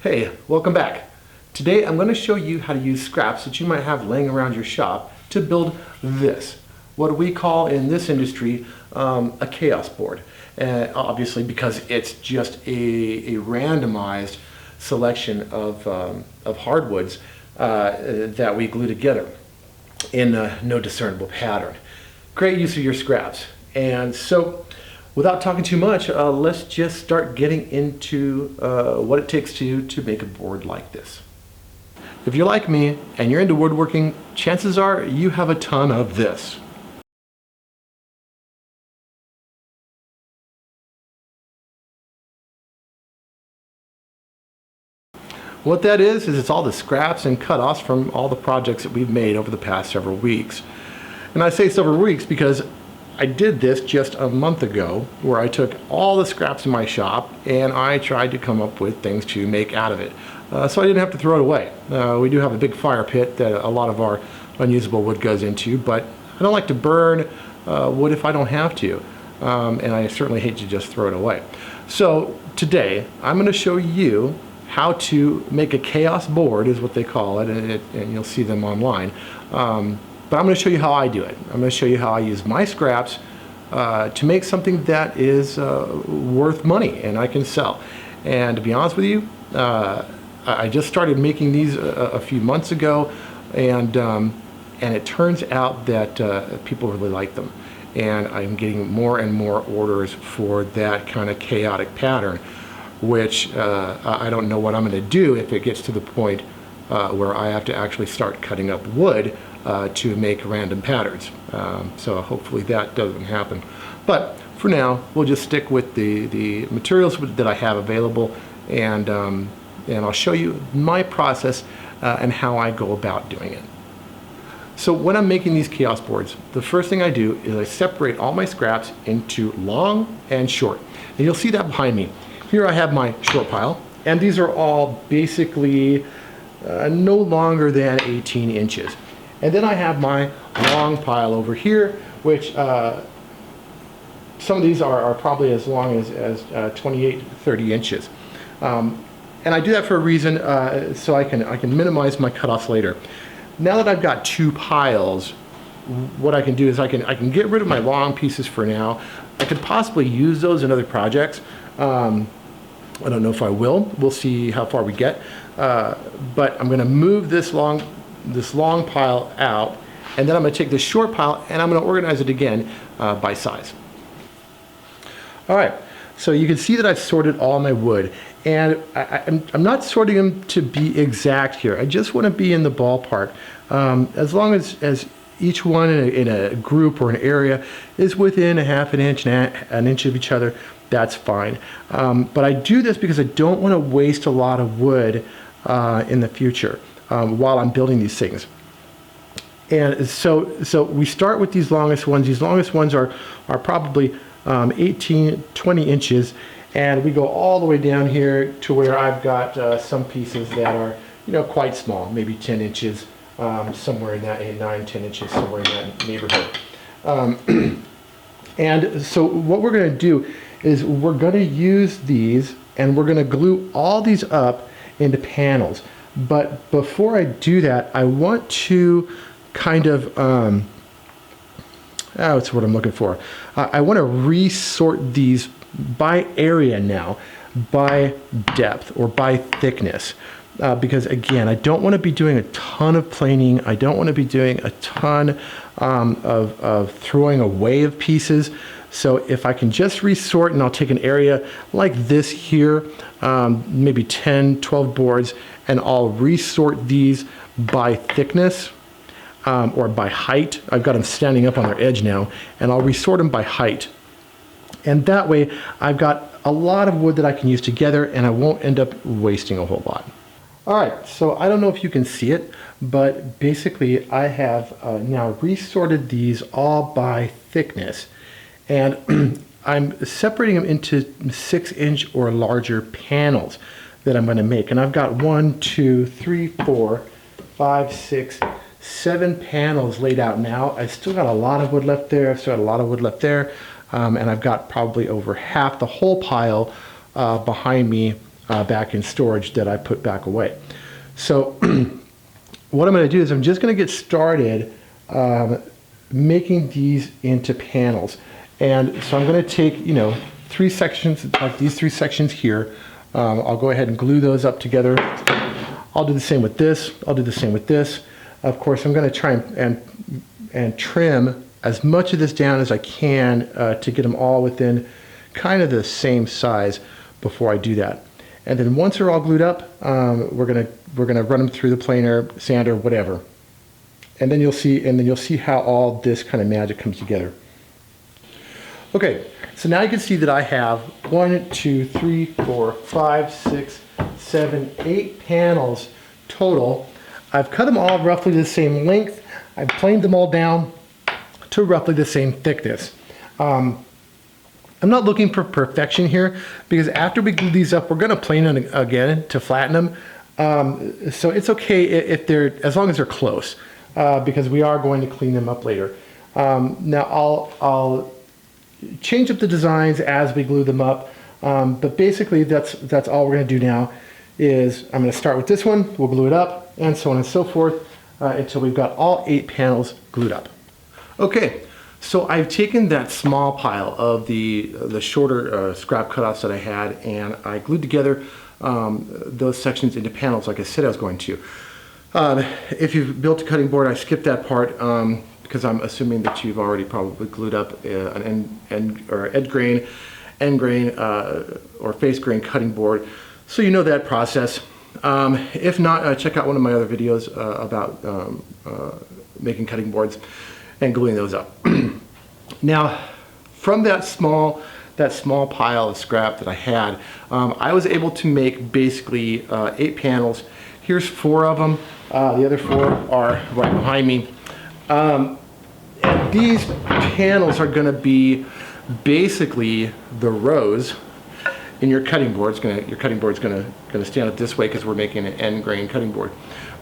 Hey, welcome back. Today I'm going to show you how to use scraps that you might have laying around your shop to build this, what we call in this industry a chaos board. Obviously because it's just a randomized selection of hardwoods that we glue together in no discernible pattern. Great use of your scraps. And so without talking too much, let's just start getting into what it takes to make a board like this. If you're like me and you're into woodworking, chances are you have a ton of this. What that is it's all the scraps and cut-offs from all the projects that we've made over the past several weeks. And I say several weeks because I did this just a month ago, where I took all the scraps in my shop and I tried to come up with things to make out of it. So I didn't have to throw it away. We do have a big fire pit that a lot of our unusable wood goes into, but I don't like to burn wood if I don't have to. And I certainly hate to just throw it away. So today I'm going to show you how to make a chaos board, is what they call it, and you'll see them online. But I'm going to show you how I do it. I'm going to show you how I use my scraps to make something that is worth money and I can sell. And to be honest with you, I just started making these a few months ago, and it turns out that people really like them. And I'm getting more and more orders for that kind of chaotic pattern, which I don't know what I'm going to do if it gets to the point where I have to actually start cutting up wood to make random patterns. So hopefully that doesn't happen. But for now, we'll just stick with the materials that I have available, and I'll show you my process and how I go about doing it. So when I'm making these chaos boards, the first thing I do is I separate all my scraps into long and short. And you'll see that behind me. Here I have my short pile, and these are all basically no longer than 18 inches. And then I have my long pile over here, which some of these are probably as long as 28, 30 inches. And I do that for a reason, so I can minimize my cutoffs later. Now that I've got two piles, what I can do is I can get rid of my long pieces for now. I could possibly use those in other projects. I don't know if I will. We'll see how far we get. But I'm going to move this long pile out, and then I'm going to take this short pile and I'm going to organize it again by size. All right, so you can see that I've sorted all my wood, and I'm not sorting them to be exact here. I just want to be in the ballpark. As long as each one in a group or an area is within a half an inch and an inch of each other, that's fine. But I do this because I don't want to waste a lot of wood in the future while I'm building these things. And so we start with these longest ones. These longest ones are probably 18, 20 inches, and we go all the way down here to where I've got some pieces that are, quite small, maybe 10 inches, somewhere in that 8, 9, 10 inches, somewhere in that neighborhood. And so what we're going to do is we're going to use these, and we're going to glue all these up into panels. But before I do that, I want to kind of, that's what I'm looking for. I want to resort these by area now, by depth or by thickness. Because again, I don't want to be doing a ton of planing. I don't want to be doing a ton of throwing away of pieces. So if I can just resort, and I'll take an area like this here, maybe 10, 12 boards, and I'll resort these by thickness or by height. I've got them standing up on their edge now, and I'll resort them by height. And that way I've got a lot of wood that I can use together, and I won't end up wasting a whole lot. All right, so I don't know if you can see it, but basically I have now resorted these all by thickness. And I'm separating them into 6-inch or larger panels that I'm going to make. And I've got 1, 2, 3, 4, 5, 6, 7 panels laid out now. I've still got a lot of wood left there. I've still got a lot of wood left there. And I've got probably over half the whole pile behind me back in storage that I put back away. So what I'm going to do is I'm just going to get started making these into panels. And so I'm going to take, you know, 3 sections, like these 3 sections here. I'll go ahead and glue those up together. I'll do the same with this. I'll do the same with this. Of course, I'm going to try and trim as much of this down as I can to get them all within kind of the same size before I do that. And then once they're all glued up, we're gonna run them through the planer, sander, whatever. And then you'll see how all this kind of magic comes together. Okay, so now you can see that I have 1, 2, 3, 4, 5, 6, 7, 8 panels total. I've cut them all roughly the same length. I've planed them all down to roughly the same thickness. I'm not looking for perfection here because after we glue these up, we're going to plane them again to flatten them. So it's okay if as long as they're close, because we are going to clean them up later. Now I'll change up the designs as we glue them up, but basically that's all we're going to do now. Is I'm going to start with this one, we'll glue it up, and so on and so forth until we've got all 8 panels glued up. Okay, so I've taken that small pile of the shorter scrap cutoffs that I had, and I glued together those sections into panels like I said I was going to. If you've built a cutting board, I skipped that part because I'm assuming that you've already probably glued up an edge grain, end grain, or face grain cutting board. So you know that process. If not, check out one of my other videos about making cutting boards and gluing those up. Now, from that small pile of scrap that I had, I was able to make basically 8 panels. Here's 4 of them. The other 4 are right behind me. And these panels are going to be basically the rows in your cutting board. Your cutting board's going to stand up this way because we're making an end grain cutting board.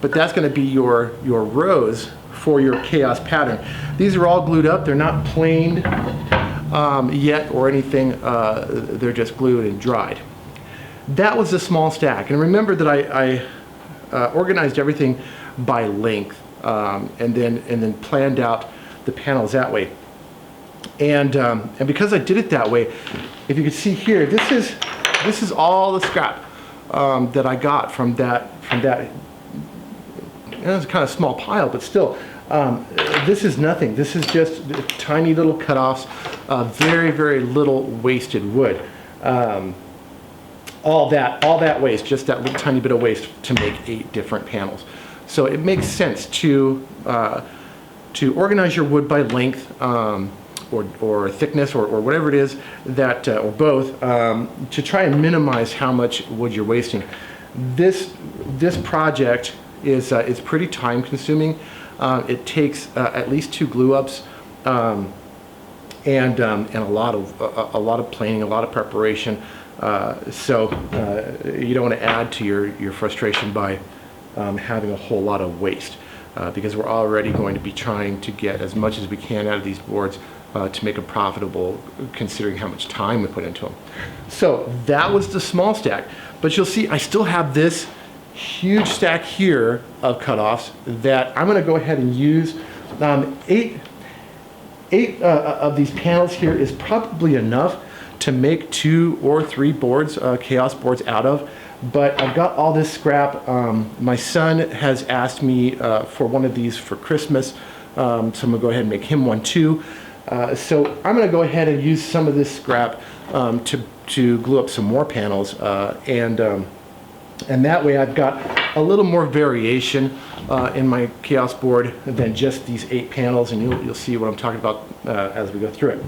But that's going to be your rows for your chaos pattern. These are all glued up. They're not planed yet or anything. They're just glued and dried. That was a small stack. And remember that I organized everything by length and then planned out the panels that way. And because I did it that way, if you can see here, this is all the scrap that I got from that. It's kind of a small pile, but still, this is nothing. This is just tiny little cutoffs, very, very little wasted wood. All that waste, just that little tiny bit of waste to make 8 different panels. So it makes sense to organize your wood by length or thickness or whatever it is that, or both, to try and minimize how much wood you're wasting. This project is pretty time consuming. It takes at least 2 glue ups and a lot of planing, a lot of preparation. So you don't want to add to your frustration by having a whole lot of waste, because we're already going to be trying to get as much as we can out of these boards to make them profitable, considering how much time we put into them. So that was the small stack, but you'll see I still have this huge stack here of cutoffs that I'm going to go ahead and use. 8 of these panels here is probably enough to make 2 or 3 boards, chaos boards out of. But I've got all this scrap. My son has asked me for one of these for Christmas, so I'm gonna go ahead and make him one too. So I'm gonna go ahead and use some of this scrap to glue up some more panels, and that way I've got a little more variation in my chaos board than just these 8 panels, and you'll see what I'm talking about as we go through it.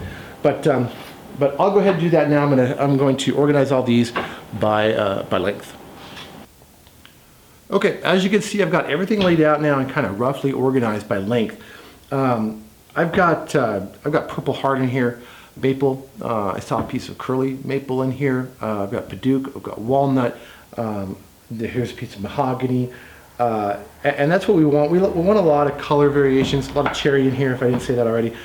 But I'll go ahead and do that now. I'm going to organize all these by length. Okay, as you can see, I've got everything laid out now and kind of roughly organized by length. I've got purple heart in here, maple. I saw a piece of curly maple in here. I've got Padauk. I've got walnut. Here's a piece of mahogany. And that's what we want. We want a lot of color variations. A lot of cherry in here, if I didn't say that already.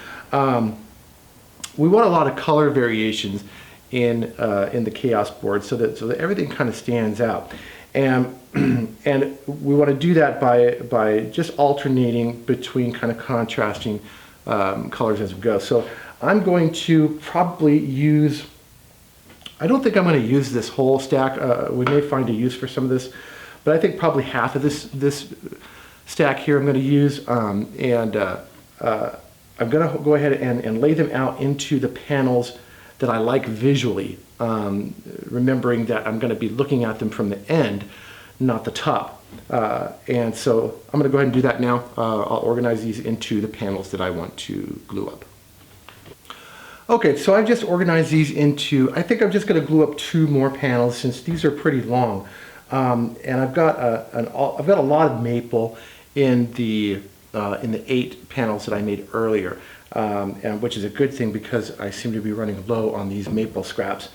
We want a lot of color variations in the chaos board so that everything kind of stands out. And and we want to do that by just alternating between kind of contrasting colors as we go. So I'm going to probably use, I don't think I'm going to use this whole stack. We may find a use for some of this, but I think probably half of this stack here I'm going to use, and I'm going to go ahead and lay them out into the panels that I like visually, remembering that I'm going to be looking at them from the end, not the top. And so I'm going to go ahead and do that now. I'll organize these into the panels that I want to glue up. Okay, so I've just organized these into, I think I'm just going to glue up 2 more panels since these are pretty long. And I've got a lot of maple in the 8 panels that I made earlier, and which is a good thing because I seem to be running low on these maple scraps.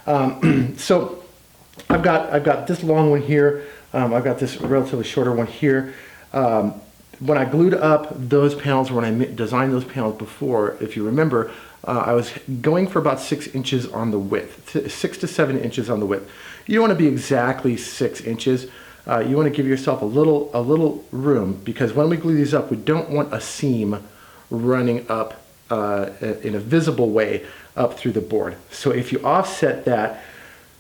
So I've got this long one here. I've got this relatively shorter one here. When I glued up those panels, when I designed those panels before, if you remember, I was going for about 6 inches on the width, 6 to 7 inches on the width. You don't want to be exactly 6 inches. You want to give yourself a little room, because when we glue these up, we don't want a seam running up in a visible way up through the board. So if you offset that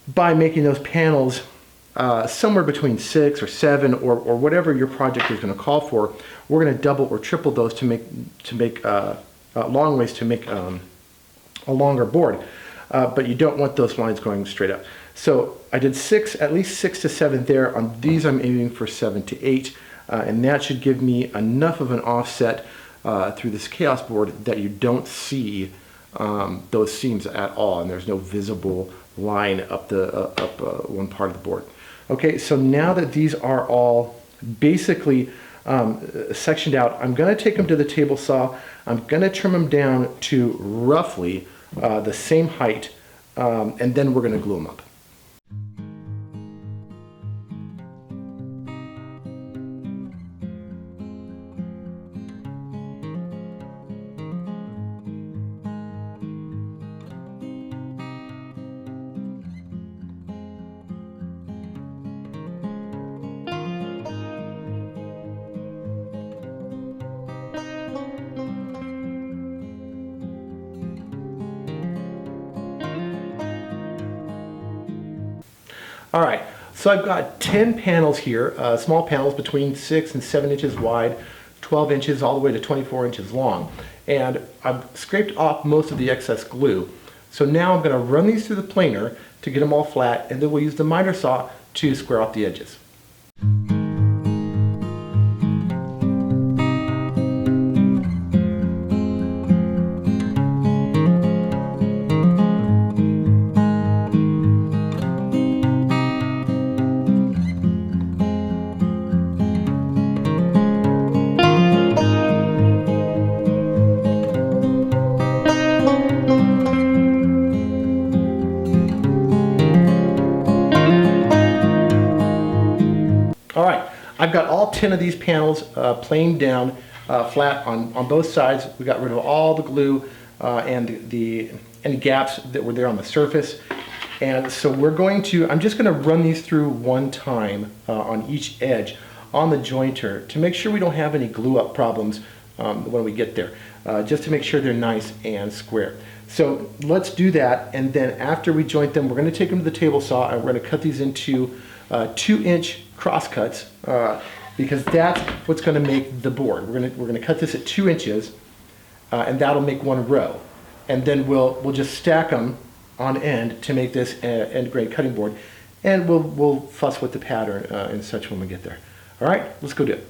by making those panels somewhere between 6 or 7 or whatever your project is going to call for, we're going to double or triple those to make long ways to make a longer board. But you don't want those lines going straight up. So I did at least 6 to 7 there. On these I'm aiming for 7 to 8, and that should give me enough of an offset through this chaos board that you don't see those seams at all, and there's no visible line up one part of the board. Okay, so now that these are all basically sectioned out, I'm going to take them to the table saw. I'm going to trim them down to roughly the same height, and then we're going to glue them up. All right, so I've got 10 panels here, small panels between 6 and 7 inches wide, 12 inches all the way to 24 inches long. And I've scraped off most of the excess glue. So now I'm going to run these through the planer to get them all flat, and then we'll use the miter saw to square off the edges. All right, I've got all 10 of these panels planed down flat on both sides. We got rid of all the glue and any gaps that were there on the surface. And so I'm just gonna run these through one time on each edge on the jointer to make sure we don't have any glue up problems when we get there, just to make sure they're nice and square. So let's do that, and then after we joint them, we're gonna take them to the table saw and we're gonna cut these into 2-inch cross cuts, because that's what's going to make the board. We're going to cut this at 2 inches, and that'll make one row, and then we'll just stack them on end to make this end grain cutting board, and we'll fuss with the pattern and such when we get there. All right, let's go do it.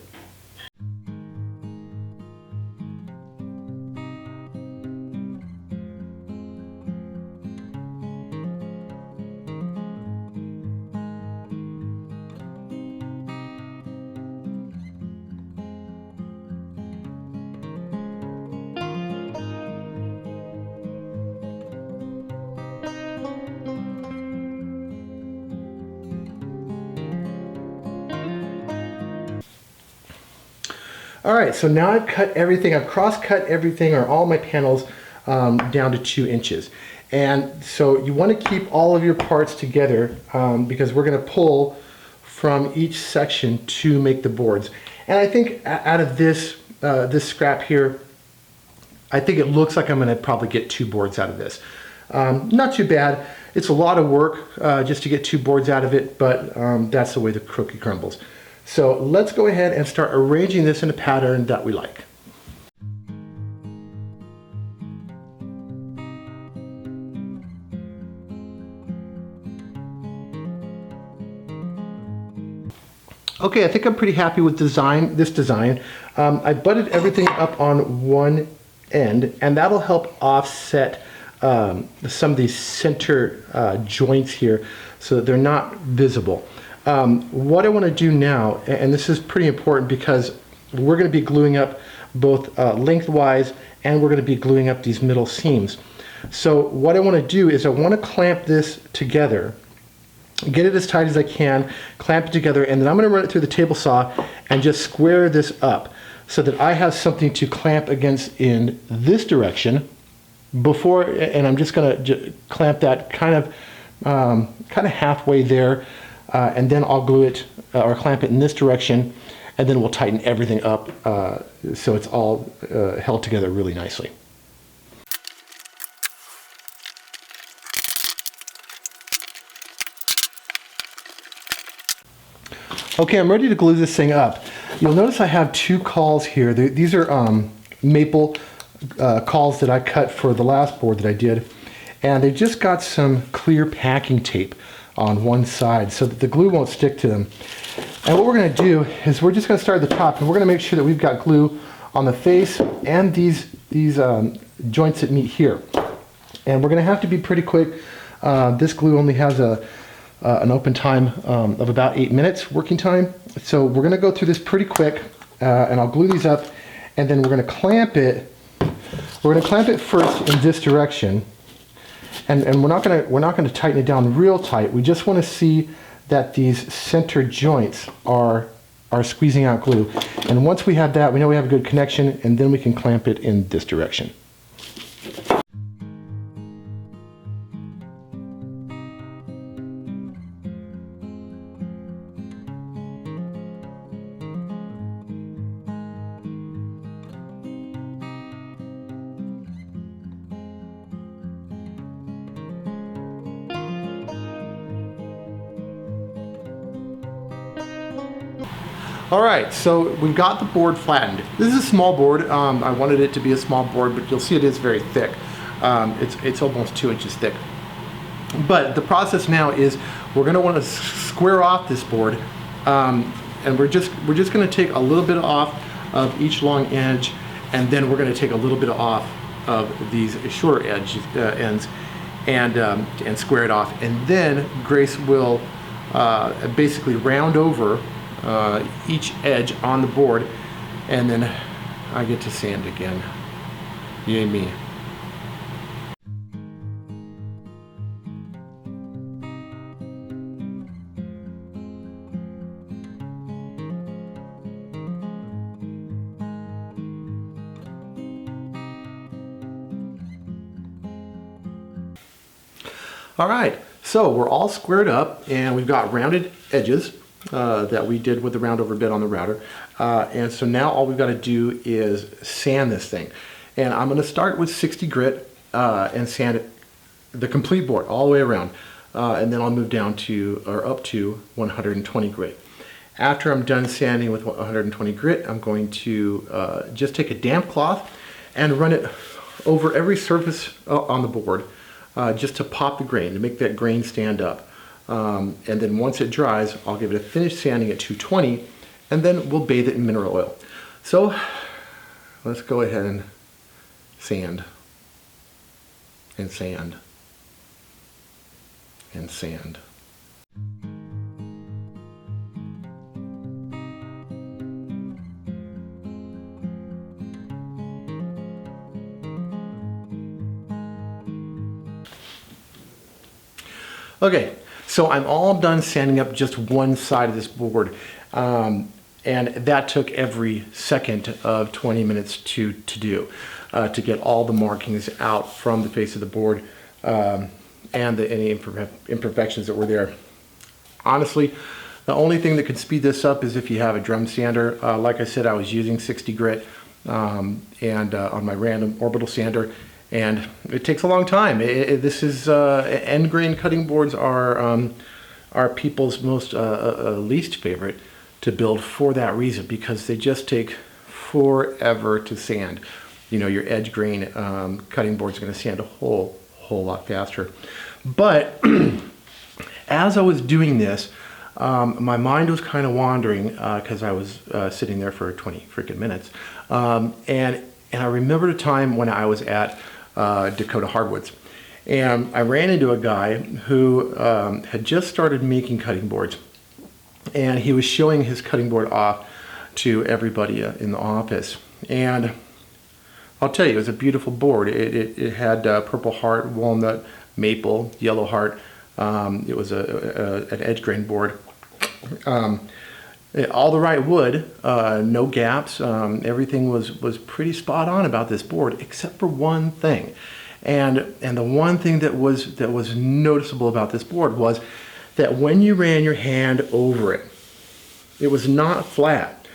All right, so now I've cut everything, I've cross-cut everything, or all my panels down to 2 inches. And so you want to keep all of your parts together because we're going to pull from each section to make the boards. And I think out of this, this scrap here, I think it looks like I'm going to probably get 2 boards out of this. Not too bad. It's a lot of work just to get 2 boards out of it, but that's the way the cookie crumbles. So let's go ahead and start arranging this in a pattern that we like. Okay, I think I'm pretty happy with this design. I butted everything up on one end, and that'll help offset some of these center joints here so that they're not visible. What I want to do now, and this is pretty important because we're going to be gluing up both lengthwise, and we're going to be gluing up these middle seams. So what I want to do is I want to clamp this together, get it as tight as I can, clamp it together, and then I'm going to run it through the table saw and just square this up so that I have something to clamp against in this direction before, and I'm just going to clamp that kind of halfway there, and then I'll glue it or clamp it in this direction, and then we'll tighten everything up so it's all held together really nicely. Okay, I'm ready to glue this thing up. You'll notice I have 2 cauls here. These are maple cauls that I cut for the last board that I did, and they just got some clear packing tape on one side so that the glue won't stick to them. And what we're going to do is we're just going to start at the top, and we're going to make sure that we've got glue on the face and these joints that meet here. And we're going to have to be pretty quick. This glue only has an open time of about 8 minutes working time. So we're going to go through this pretty quick, and I'll glue these up, and then we're going to clamp it. We're going to clamp it first in this direction, and we're not going to tighten it down real tight. We just want to see that these center joints are squeezing out glue. And once we have that, we know we have a good connection, and then we can clamp it in this direction. All right, so we've got the board flattened. This is a small board. I wanted it to be a small board, but you'll see it is very thick. It's almost 2 inches thick. But the process now is we're going to want to square off this board, and we're just going to take a little bit off of each long edge, and then we're going to take a little bit off of these shorter ends, and square it off. And then Grace will basically round over each edge on the board, and then I get to sand again. Yay me. All right, so we're all squared up, and we've got rounded edges that we did with the round over bit on the router. And so now all we've got to do is sand this thing. And I'm going to start with 60 grit and sand it, the complete board all the way around. And then I'll move down to, or up to 120 grit. After I'm done sanding with 120 grit, I'm going to just take a damp cloth and run it over every surface on the board just to pop the grain, to make that grain stand up. And then once it dries, I'll give it a finish sanding at 220, and then we'll bathe it in mineral oil. So let's go ahead and sand, and sand, and sand. Okay, so I'm all done sanding up just one side of this board, and that took every second of 20 minutes to do, to get all the markings out from the face of the board and any imperfections that were there. Honestly, the only thing that could speed this up is if you have a drum sander. Like I said, I was using 60 grit and on my random orbital sander, and it takes a long time. This is end grain cutting boards are people's most least favorite to build for that reason, because they just take forever to sand. You know, your edge grain cutting board is going to sand a whole lot faster. But as I was doing this, my mind was kind of wandering because I was sitting there for 20 freaking minutes. And I remembered a time when I was at Dakota Hardwoods. And I ran into a guy who had just started making cutting boards. And he was showing his cutting board off to everybody in the office. And I'll tell you, it was a beautiful board. It had purple heart, walnut, maple, yellow heart. It was an edge grain board. All the right wood, no gaps. Everything was pretty spot on about this board, except for one thing. And the one thing that was noticeable about this board was that when you ran your hand over it, it was not flat.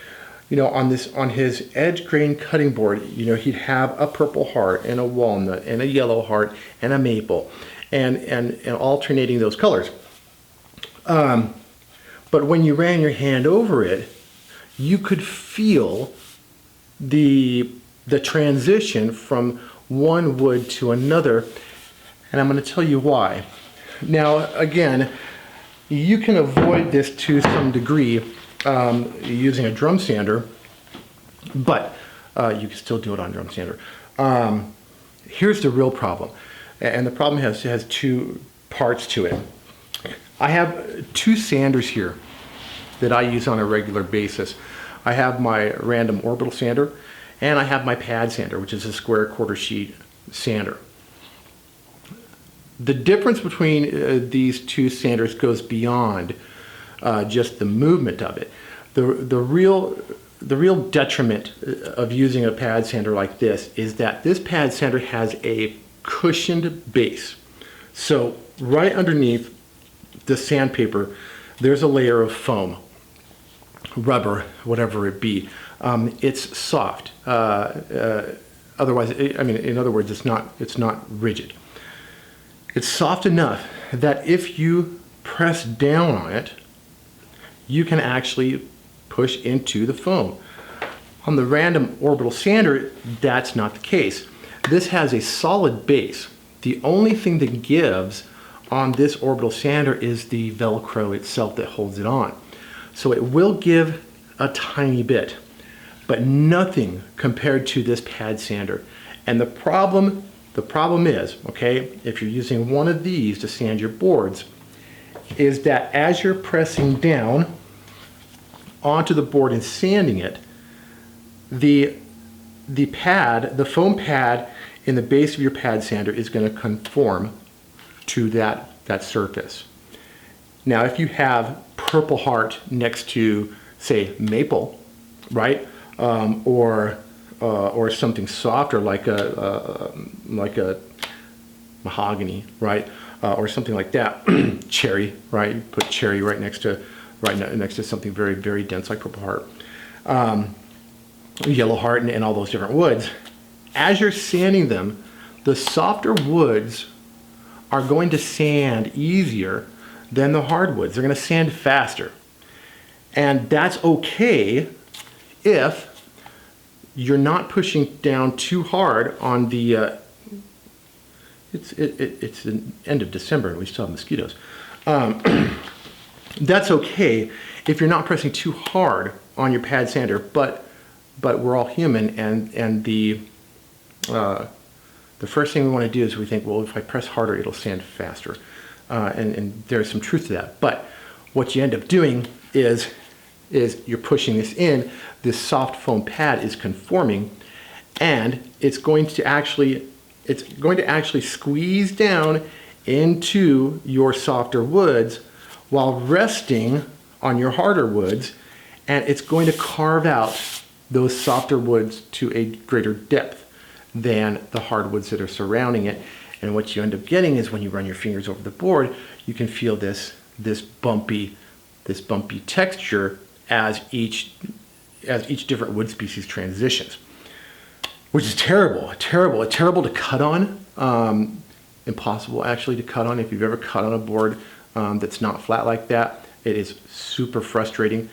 You know, on his edge grain cutting board, you know, he'd have a purple heart and a walnut and a yellow heart and a maple, and alternating those colors. But when you ran your hand over it, you could feel the transition from one wood to another, and I'm going to tell you why. Now, again, you can avoid this to some degree using a drum sander, but you can still do it on drum sander. Here's the real problem, and the problem has two parts to it. I have two sanders here that I use on a regular basis. I have my random orbital sander, and I have my pad sander, which is a square quarter sheet sander. The difference between these two sanders goes beyond just the movement of it. The real detriment of using a pad sander like this is that this pad sander has a cushioned base. So right underneath the sandpaper, there's a layer of foam, rubber, whatever it be. It's soft. Otherwise, in other words, it's not rigid. It's soft enough that if you press down on it, you can actually push into the foam. On the random orbital sander, that's not the case. This has a solid base. The only thing that gives on this orbital sander is the Velcro itself that holds it on. So it will give a tiny bit, but nothing compared to this pad sander. And the problem is, okay, if you're using one of these to sand your boards, is that as you're pressing down onto the board and sanding it, the foam pad in the base of your pad sander is going to conform to that surface. Now, if you have purple heart next to, say, maple, right, or something softer like a mahogany, right, or something like that, cherry, right? You put cherry right next to something very, very dense like purple heart, yellow heart, and all those different woods. As you're sanding them, the softer woods are going to sand easier than the hardwoods. They're going to sand faster. And that's okay if you're not pushing down too hard on the, it's the end of December and we still have mosquitoes. That's okay if you're not pressing too hard on your pad sander, but we're all human, and the first thing we want to do is we think, well, if I press harder, it'll sand faster. And there's some truth to that. But what you end up doing is you're pushing this in, this soft foam pad is conforming, and it's going to actually squeeze down into your softer woods while resting on your harder woods, and it's going to carve out those softer woods to a greater depth than the hardwoods that are surrounding it. And what you end up getting is when you run your fingers over the board, you can feel this bumpy texture as each different wood species transitions, which is terrible to cut on. Impossible actually to cut on. If you've ever cut on a board that's not flat like that, it is super frustrating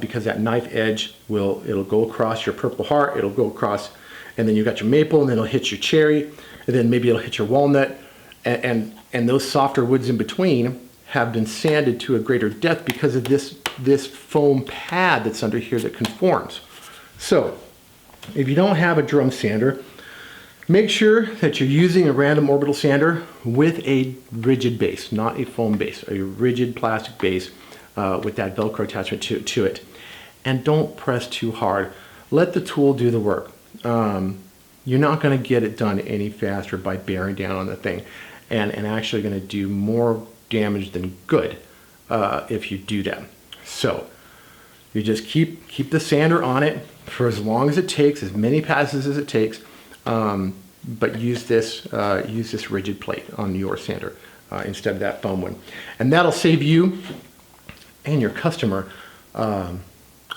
because that knife edge it'll go across your Purple Heart, it'll go across, and then you've got your maple, and then it'll hit your cherry, and then maybe it'll hit your walnut, and those softer woods in between have been sanded to a greater depth because of this foam pad that's under here that conforms. So if you don't have a drum sander, make sure that you're using a random orbital sander with a rigid base, not a foam base, a rigid plastic base with that Velcro attachment to it. And don't press too hard. Let the tool do the work. You're not going to get it done any faster by bearing down on the thing, and actually going to do more damage than good if you do that. So you just keep the sander on it for as long as it takes, as many passes as it takes. But use this rigid plate on your sander instead of that foam one, and that'll save you and your customer a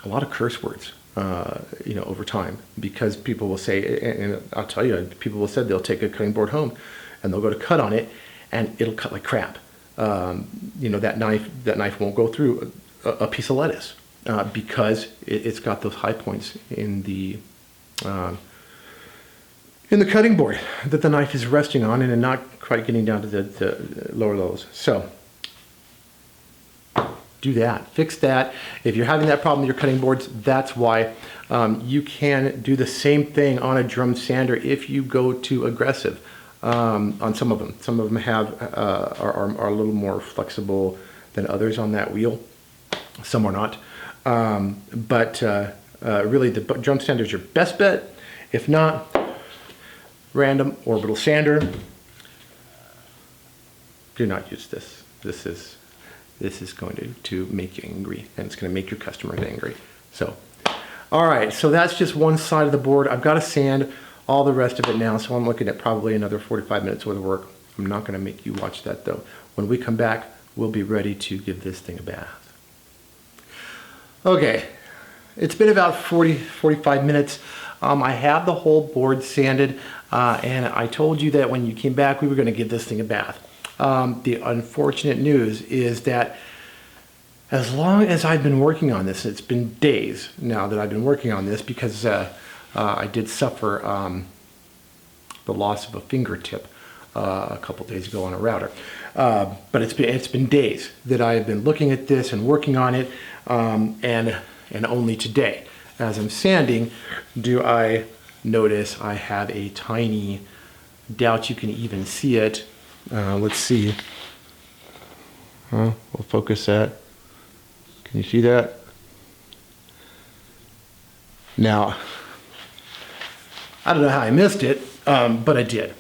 lot of curse words, over time, because people will say, and I'll tell you, people will say they'll take a cutting board home and they'll go to cut on it, and it'll cut like crap. That knife won't go through a piece of lettuce because it's got those high points in the cutting board that the knife is resting on and not quite getting down to the lower levels. So do that, fix that. If you're having that problem with your cutting boards, that's why. You can do the same thing on a drum sander if you go too aggressive on some of them. Some of them are a little more flexible than others on that wheel. Some are not. But really the drum sander is your best bet. If not, random orbital sander. Do not use this. This is going to make you angry, and it's going to make your customers angry. So, all right, so that's just one side of the board. I've got to sand all the rest of it now, so I'm looking at probably another 45 minutes worth of work. I'm not going to make you watch that though. When we come back, we'll be ready to give this thing a bath. Okay, it's been about 45 minutes. I have the whole board sanded, and I told you that when you came back, we were going to give this thing a bath. The unfortunate news is that as long as I've been working on this, it's been days now that I've been working on this because I did suffer the loss of a fingertip a couple days ago on a router. But it's been days that I have been looking at this and working on it, and only today, as I'm sanding, do I notice I have a tiny, doubt you can even see it. Let's see. We'll focus that. Can you see that? Now, I don't know how I missed it, but I did.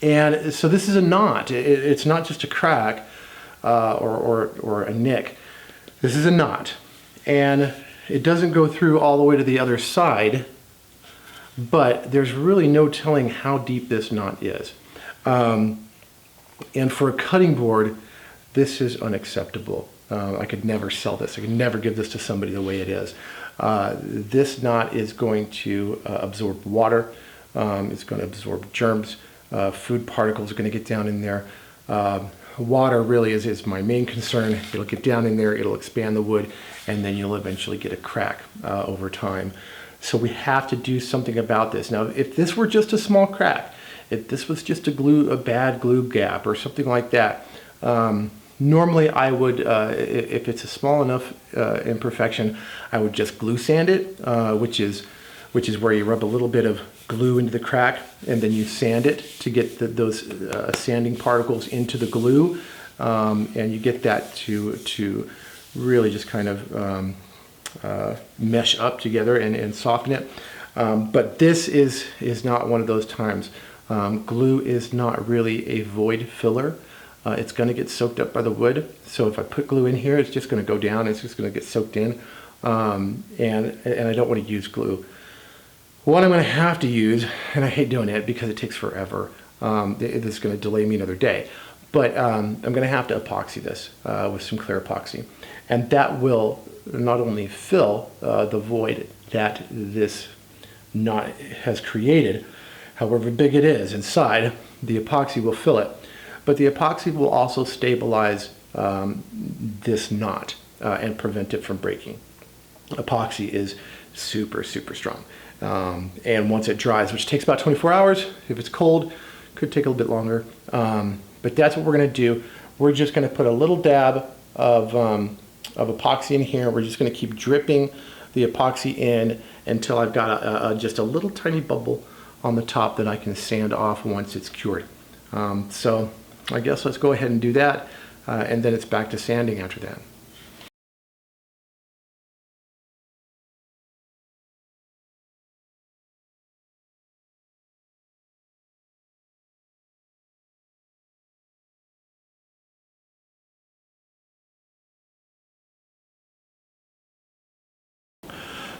And so this is a knot. It's not just a crack or a nick. This is a knot. And it doesn't go through all the way to the other side, but there's really no telling how deep this knot is. And for a cutting board, this is unacceptable. I could never sell this. I could never give this to somebody the way it is. This knot is going to absorb water. It's going to absorb germs. Food particles are going to get down in there. Water really is my main concern. It'll get down in there, it'll expand the wood, and then you'll eventually get a crack over time. So we have to do something about this. Now, if this were just a small crack, if this was just a bad glue gap or something like that, normally I would, if it's a small enough imperfection, I would just glue sand it, which is where you rub a little bit of glue into the crack and then you sand it to get those sanding particles into the glue, and you get that to really just kind of mesh up together and soften it. But this is not one of those times. Glue is not really a void filler. It's going to get soaked up by the wood. So if I put glue in here, it's just going to go down. It's just going to get soaked in. And I don't want to use glue. What I'm going to have to use, and I hate doing it because it takes forever, This is going to delay me another day. But I'm going to have to epoxy this with some clear epoxy. And that will not only fill the void that this knot has created, however big it is inside, the epoxy will fill it. But the epoxy will also stabilize this knot and prevent it from breaking. Epoxy is super, super strong. And once it dries, which takes about 24 hours, if it's cold, could take a little bit longer. But that's what we're going to do. We're just going to put a little dab of epoxy in here. We're just going to keep dripping the epoxy in until I've got just a little tiny bubble on the top that I can sand off once it's cured. So I guess let's go ahead and do that, and then it's back to sanding after that.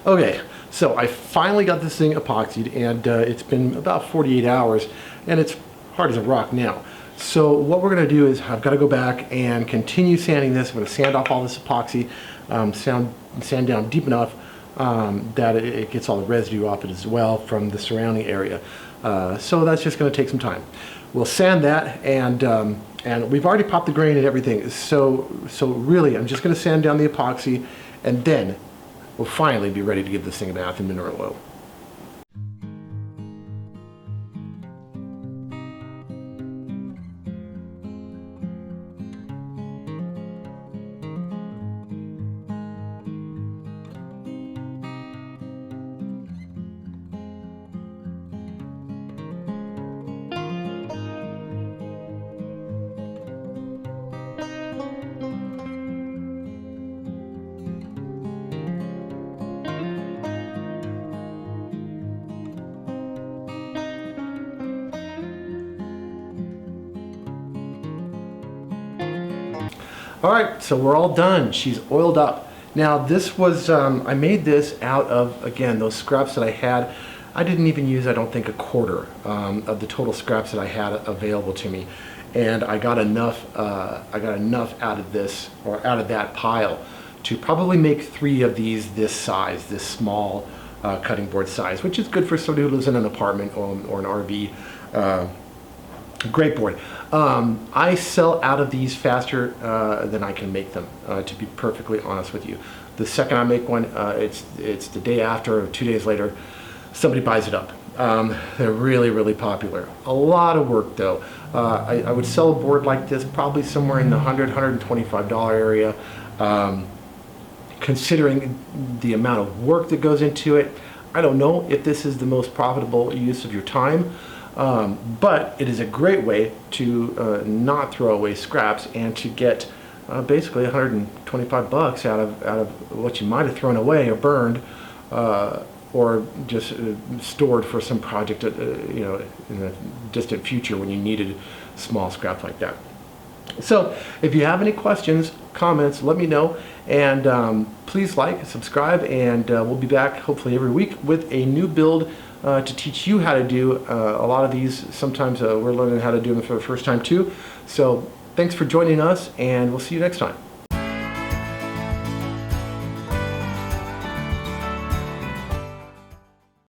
Okay, so I finally got this thing epoxied, and it's been about 48 hours, and it's hard as a rock now. So what we're going to do is I've got to go back and continue sanding this. I'm going to sand off all this epoxy, sand down deep enough that it gets all the residue off it as well from the surrounding area. So that's just going to take some time. We'll sand that, and we've already popped the grain and everything. So really, I'm just going to sand down the epoxy, and then we'll finally be ready to give this thing a bath in mineral oil. All right, so we're all done. She's oiled up. Now this was, I made this out of, again, those scraps that I had. I didn't even use, I don't think, a quarter of the total scraps that I had available to me. And I got enough out of this, or out of that pile, to probably make 3 of these this size, this small cutting board size, which is good for somebody who lives in an apartment or an RV. Great board. I sell out of these faster than I can make them, to be perfectly honest with you. The second I make one, it's the day after or 2 days later, somebody buys it up. They're really, really popular. A lot of work though. I would sell a board like this probably somewhere in the $100, $125 area. Considering the amount of work that goes into it, I don't know if this is the most profitable use of your time. But it is a great way to not throw away scraps and to get basically 125 bucks out of what you might have thrown away or burned or just stored for some project you know, in the distant future when you needed small scraps like that. So if you have any questions, comments, let me know, and please like, subscribe, and we'll be back hopefully every week with a new build to teach you how to do a lot of these. Sometimes we're learning how to do them for the first time too. So thanks for joining us, and we'll see you next time.